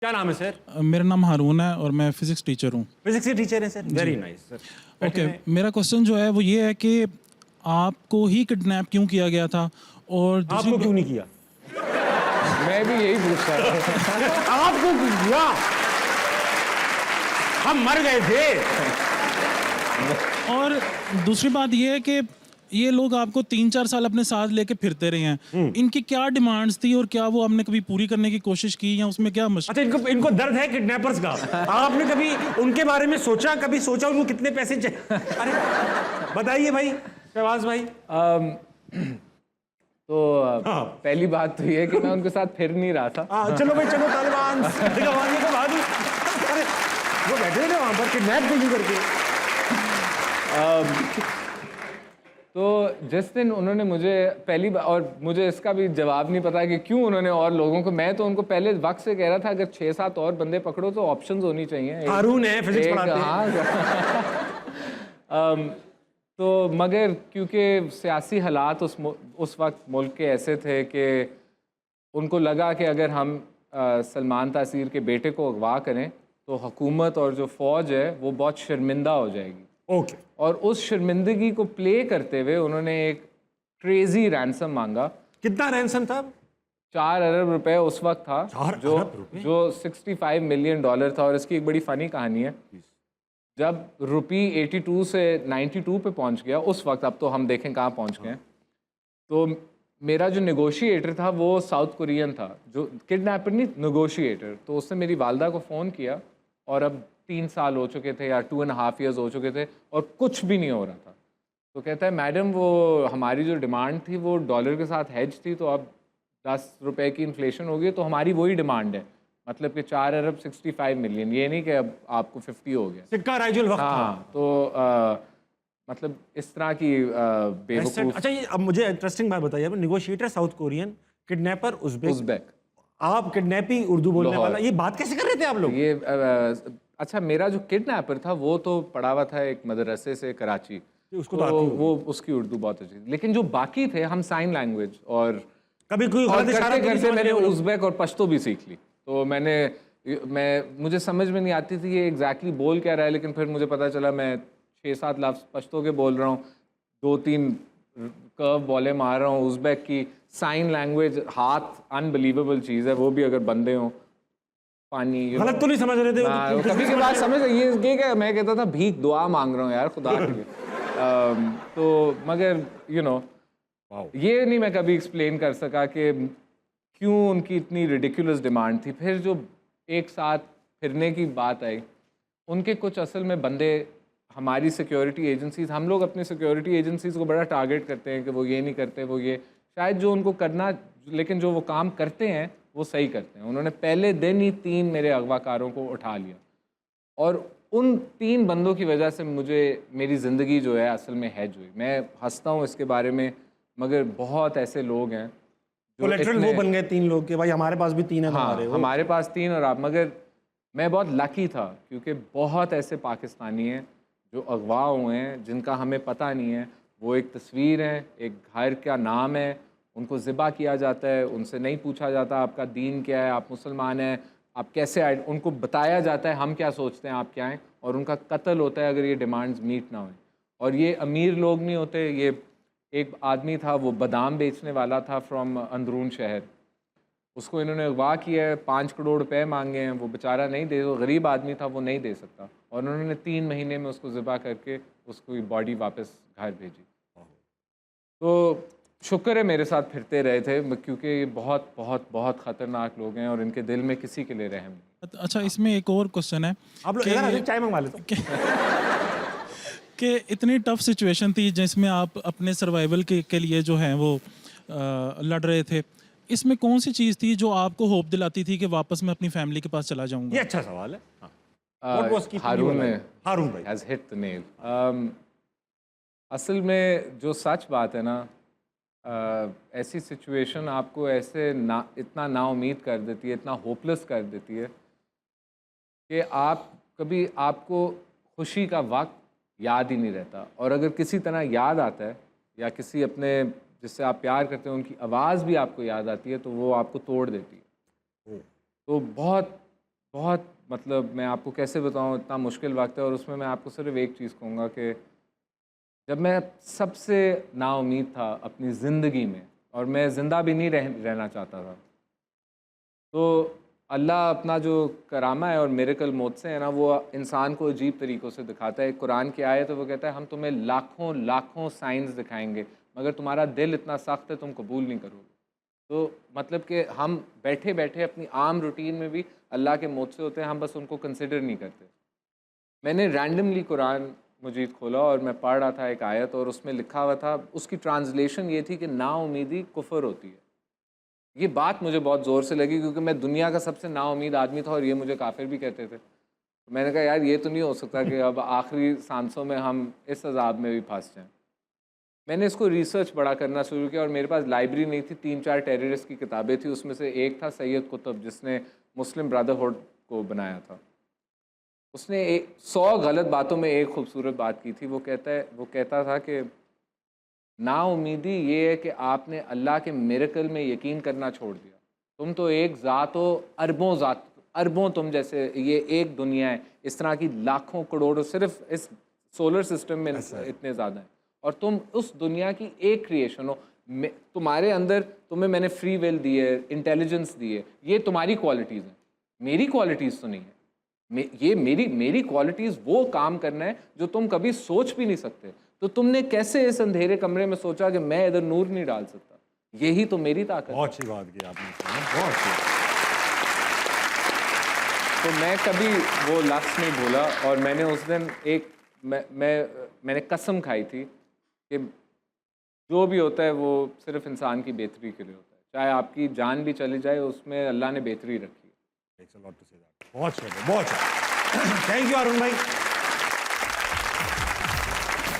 क्या नाम है सर? मेरा नाम हारून है और मैं फिजिक्स टीचर हूँ। फिजिक्स के टीचर हैं sir? Very nice sir. Okay, मेरा क्वेश्चन जो है वो ये है कि आपको ही किडनैप क्यों किया गया था? और आपको क्यों नहीं किया? मैं भी यही पूछ रहा था। आपको क्यों किया? हम मर गए थे। और दूसरी बात ये है कि ये लोग आपको 3-4 साल अपने साथ लेके फिरते रहे हैं, इनकी क्या डिमांड्स थी और क्या वो आपने कभी पूरी करने की कोशिश की या उसमें क्या अच्छा, इनको दर्द है किडनैपर्स का। आपने कभी उनके बारे में सोचा? उनको कितने पैसे चाहिए? अरे बताइए भाई, शहबाज भाई। तो पहली बात तो ये है कि मैं उनके साथ फिर नहीं रहा था। चलो भाई, चलो तालिबान। अरे वो बैठे थे वहां पर किडनैप क्यों करके? तो जिस दिन उन्होंने मुझे पहली बार, और मुझे इसका भी जवाब नहीं पता कि क्यों उन्होंने और लोगों को, मैं तो उनको पहले वक्त से कह रहा था अगर 6-7 और बंदे पकड़ो तो ऑप्शंस होनी चाहिए। हारून है, फिजिक्स पढ़ाते हैं। हाँ। तो मगर क्योंकि सियासी हालात उस वक्त मुल्क के ऐसे थे कि उनको लगा कि अगर हम सलमान तासीर के बेटे को अगवा करें तो हुकूमत और जो फ़ौज है वो बहुत शर्मिंदा हो जाएगी। ओके। और उस शर्मिंदगी को प्ले करते हुए उन्होंने एक क्रेजी रैंसम मांगा। कितना रैंसम था? 4 अरब रुपए उस वक्त था, 4 अरब रुपए? जो $65 मिलियन था। और इसकी एक बड़ी फ़नी कहानी है। जब रुपी 82 से 92 पे पहुंच गया उस वक्त, अब तो हम देखें कहाँ पहुंच गए, तो मेरा जो नेगोशिएटर था वो साउथ कोरियन था, जो किडनैपर नहीं, नेगोशिएटर। तो उसने मेरी वालदा को फ़ोन किया और अब 3 साल हो चुके थे या 2.5 ईयर्स हो चुके थे और कुछ भी नहीं हो रहा था। तो कहता है मैडम वो हमारी जो डिमांड थी वो डॉलर के साथ हेज थी, तो अब 10 रुपए की इन्फ्लेशन हो गई, तो हमारी वही डिमांड है, मतलब कि 4 अरब 65 मिलियन, ये नहीं कि अब आपको 50 हो गया। सिक्का राइजुल वक्त था। हाँ, तो मतलब इस तरह की बेवकूफ़। अच्छा, ये अब मुझे इंटरेस्टिंग बात बताइए। Negotiator south Korean, kidnapper Uzbek, आप किडनैपिंग उर्दू बोलने वाला, ये बात कैसे कर रहे थे आप लोग? ये अच्छा, मेरा जो किडनैपर था वो तो पढ़ा हुआ था एक मदरसे से कराची, उसको तो तो आती वो उसकी उर्दू बहुत अच्छी थी। लेकिन जो बाकी थे हम साइन लैंग्वेज और कभी कोई और गलत इशारा करते तो नहीं करते समझ मैंने रहे हो? उज़्बेक और पश्तो भी सीख ली। तो मुझे समझ में नहीं आती थी ये एग्जैक्टली बोल क्या रहा है, लेकिन फिर मुझे पता चला मैं 6-7 लफ्ज़ पश्तो के बोल रहा हूँ, 2-3 कर्व बॉलें मार रहा हूँ उज़्बेक की। साइन लैंग्वेज, हाथ अनबिलीवेबल चीज़ है, वो भी अगर बंदे हों। पानी गलत तो नहीं समझ रहे थे? कभी के बाद समझ ये क्या, मैं कहता था भीख दुआ मांग रहा हूँ यार खुदा के लिए। तो मगर ये नहीं मैं कभी एक्सप्लेन कर सका कि क्यों उनकी इतनी रिडिकुलस डिमांड थी। फिर जो एक साथ फिरने की बात आई, उनके कुछ असल में बंदे हमारी सिक्योरिटी एजेंसीज, हम लोग अपनी सिक्योरिटी एजेंसीज को बड़ा टारगेट करते हैं कि वो ये नहीं करते, वो ये शायद जो उनको करना, लेकिन जो वो काम करते हैं वो सही करते हैं। उन्होंने पहले दिन ही 3 मेरे अगवाकारों को उठा लिया और उन 3 बंदों की वजह से मेरी ज़िंदगी जो है असल में हैज हुई। मैं हंसता हूँ इसके बारे में, मगर बहुत ऐसे लोग हैं जो कोलेटरल वो बन गए 3 लोग के, भाई हमारे पास भी 3 है। हाँ, हमारे पास 3 और आप, मगर मैं बहुत लकी था क्योंकि बहुत ऐसे पाकिस्तानी हैं जो अगवा हुए हैं जिनका हमें पता नहीं है। वो एक तस्वीर है, एक घर का नाम है, उनको ज़िबा किया जाता है, उनसे नहीं पूछा जाता आपका दीन क्या है, आप मुसलमान हैं, आप कैसे आए, उनको बताया जाता है हम क्या सोचते हैं आप क्या हैं, और उनका कत्ल होता है अगर ये डिमांड्स मीट ना हों। और ये अमीर लोग नहीं होते। ये एक आदमी था, वो बादाम बेचने वाला था फ्रॉम अंदरून शहर, उसको इन्होंने अगवा किया है, 5 करोड़ रुपए मांगे हैं, वो बेचारा नहीं दे, वो गरीब आदमी था, वो नहीं दे सकता, और उन्होंने 3 महीने में उसको ज़िबा करके उसको बॉडी वापस घर भेजी। तो शुक्र है मेरे साथ फिरते रहे थे, क्योंकि ये बहुत बहुत बहुत ख़तरनाक लोग हैं और इनके दिल में किसी के लिए रहम नहीं। अच्छा, इसमें एक और क्वेश्चन है। आप लोग इधर चाय मंगवा लेते कि इतनी टफ सिचुएशन थी जिसमें आप अपने सर्वाइवल के लिए जो है वो लड़ रहे थे, इसमें कौन सी चीज़ थी जो आपको होप दिलाती थी कि वापस मैं अपनी फैमिली के पास चला जाऊंगा? ये अच्छा सवाल है। हारून भाई हैज़ हिट द नेल। असल में जो सच बात है ना, ऐसी सिचुएशन आपको ऐसे इतना नाउम्मीद कर देती है, इतना होपलेस कर देती है कि आपको खुशी का वक्त याद ही नहीं रहता, और अगर किसी तरह याद आता है या किसी अपने जिससे आप प्यार करते हैं उनकी आवाज़ भी आपको याद आती है तो वो आपको तोड़ देती है। तो बहुत बहुत मतलब मैं आपको कैसे बताऊं, इतना मुश्किल वक्त है। और उसमें मैं आपको सिर्फ एक चीज़ कहूँगा कि जब मैं सबसे नाउम्मीद था अपनी ज़िंदगी में और मैं ज़िंदा भी नहीं रहना चाहता था, तो अल्लाह अपना जो करामा है और मिरेकल मौत से है ना, वो इंसान को अजीब तरीक़ों से दिखाता है। कुरान की आयत है, वो कहता है हम तुम्हें लाखों लाखों साइंस दिखाएंगे मगर तुम्हारा दिल इतना सख्त है तुम कबूल नहीं करोगे। तो मतलब कि हम बैठे बैठे अपनी आम रूटीन में भी अल्लाह के मौत से होते हैं, हम बस उनको कंसिडर नहीं करते। मैंने रैंडमली कुरान मजीद खोला और मैं पढ़ रहा था एक आयत, और उसमें लिखा हुआ था, उसकी ट्रांसलेशन ये थी कि नाउमीदी कुफर होती है। ये बात मुझे बहुत ज़ोर से लगी क्योंकि मैं दुनिया का सबसे नाउमीद आदमी था और ये मुझे काफिर भी कहते थे। तो मैंने कहा यार ये तो नहीं हो सकता कि अब आखिरी सांसों में हम इस अजाब में भी फंस जाएं। मैंने इसको रिसर्च बड़ा करना शुरू किया और मेरे पास लाइब्रेरी नहीं थी, 3-4 टेररिस्ट की किताबें थी, उसमें से एक था सैयद कुतुब जिसने मुस्लिम ब्रदरहुड को बनाया था। उसने 100 गलत बातों में एक खूबसूरत बात की थी। वो कहता था कि नाउमीदी ये है कि आपने अल्लाह के मिरेकल में यकीन करना छोड़ दिया। तुम तो एक ज़ात हो, अरबों तुम जैसे, ये एक दुनिया है, इस तरह की लाखों करोड़ों सिर्फ इस सोलर सिस्टम में इतने ज़्यादा हैं, और तुम उस दुनिया की एक क्रिएशन हो। तुम्हारे अंदर तुम्हें मैंने फ्री विल दी है, इंटेलिजेंस दी है, ये तुम्हारी क्वालिटीज़ हैं, मेरी क्वालिटीज़ तो नहीं है। ये मेरी क्वालिटीज़ वो काम करना है जो तुम कभी सोच भी नहीं सकते। तो तुमने कैसे इस अंधेरे कमरे में सोचा कि मैं इधर नूर नहीं डाल सकता? यही तो मेरी ताकत है। बहुत अच्छी बात की आपने, बहुत अच्छी। तो मैं कभी वो लफ्ज़ नहीं भूला, और मैंने उस दिन मैंने कसम खाई थी कि जो भी होता है वो सिर्फ इंसान की बेहतरी के लिए होता है, चाहे आपकी जान भी चली जाए उसमें अल्लाह ने बेहतरी रखी है। बहुत अच्छा, बहुत अच्छा। थैंक यू अरुण भाई।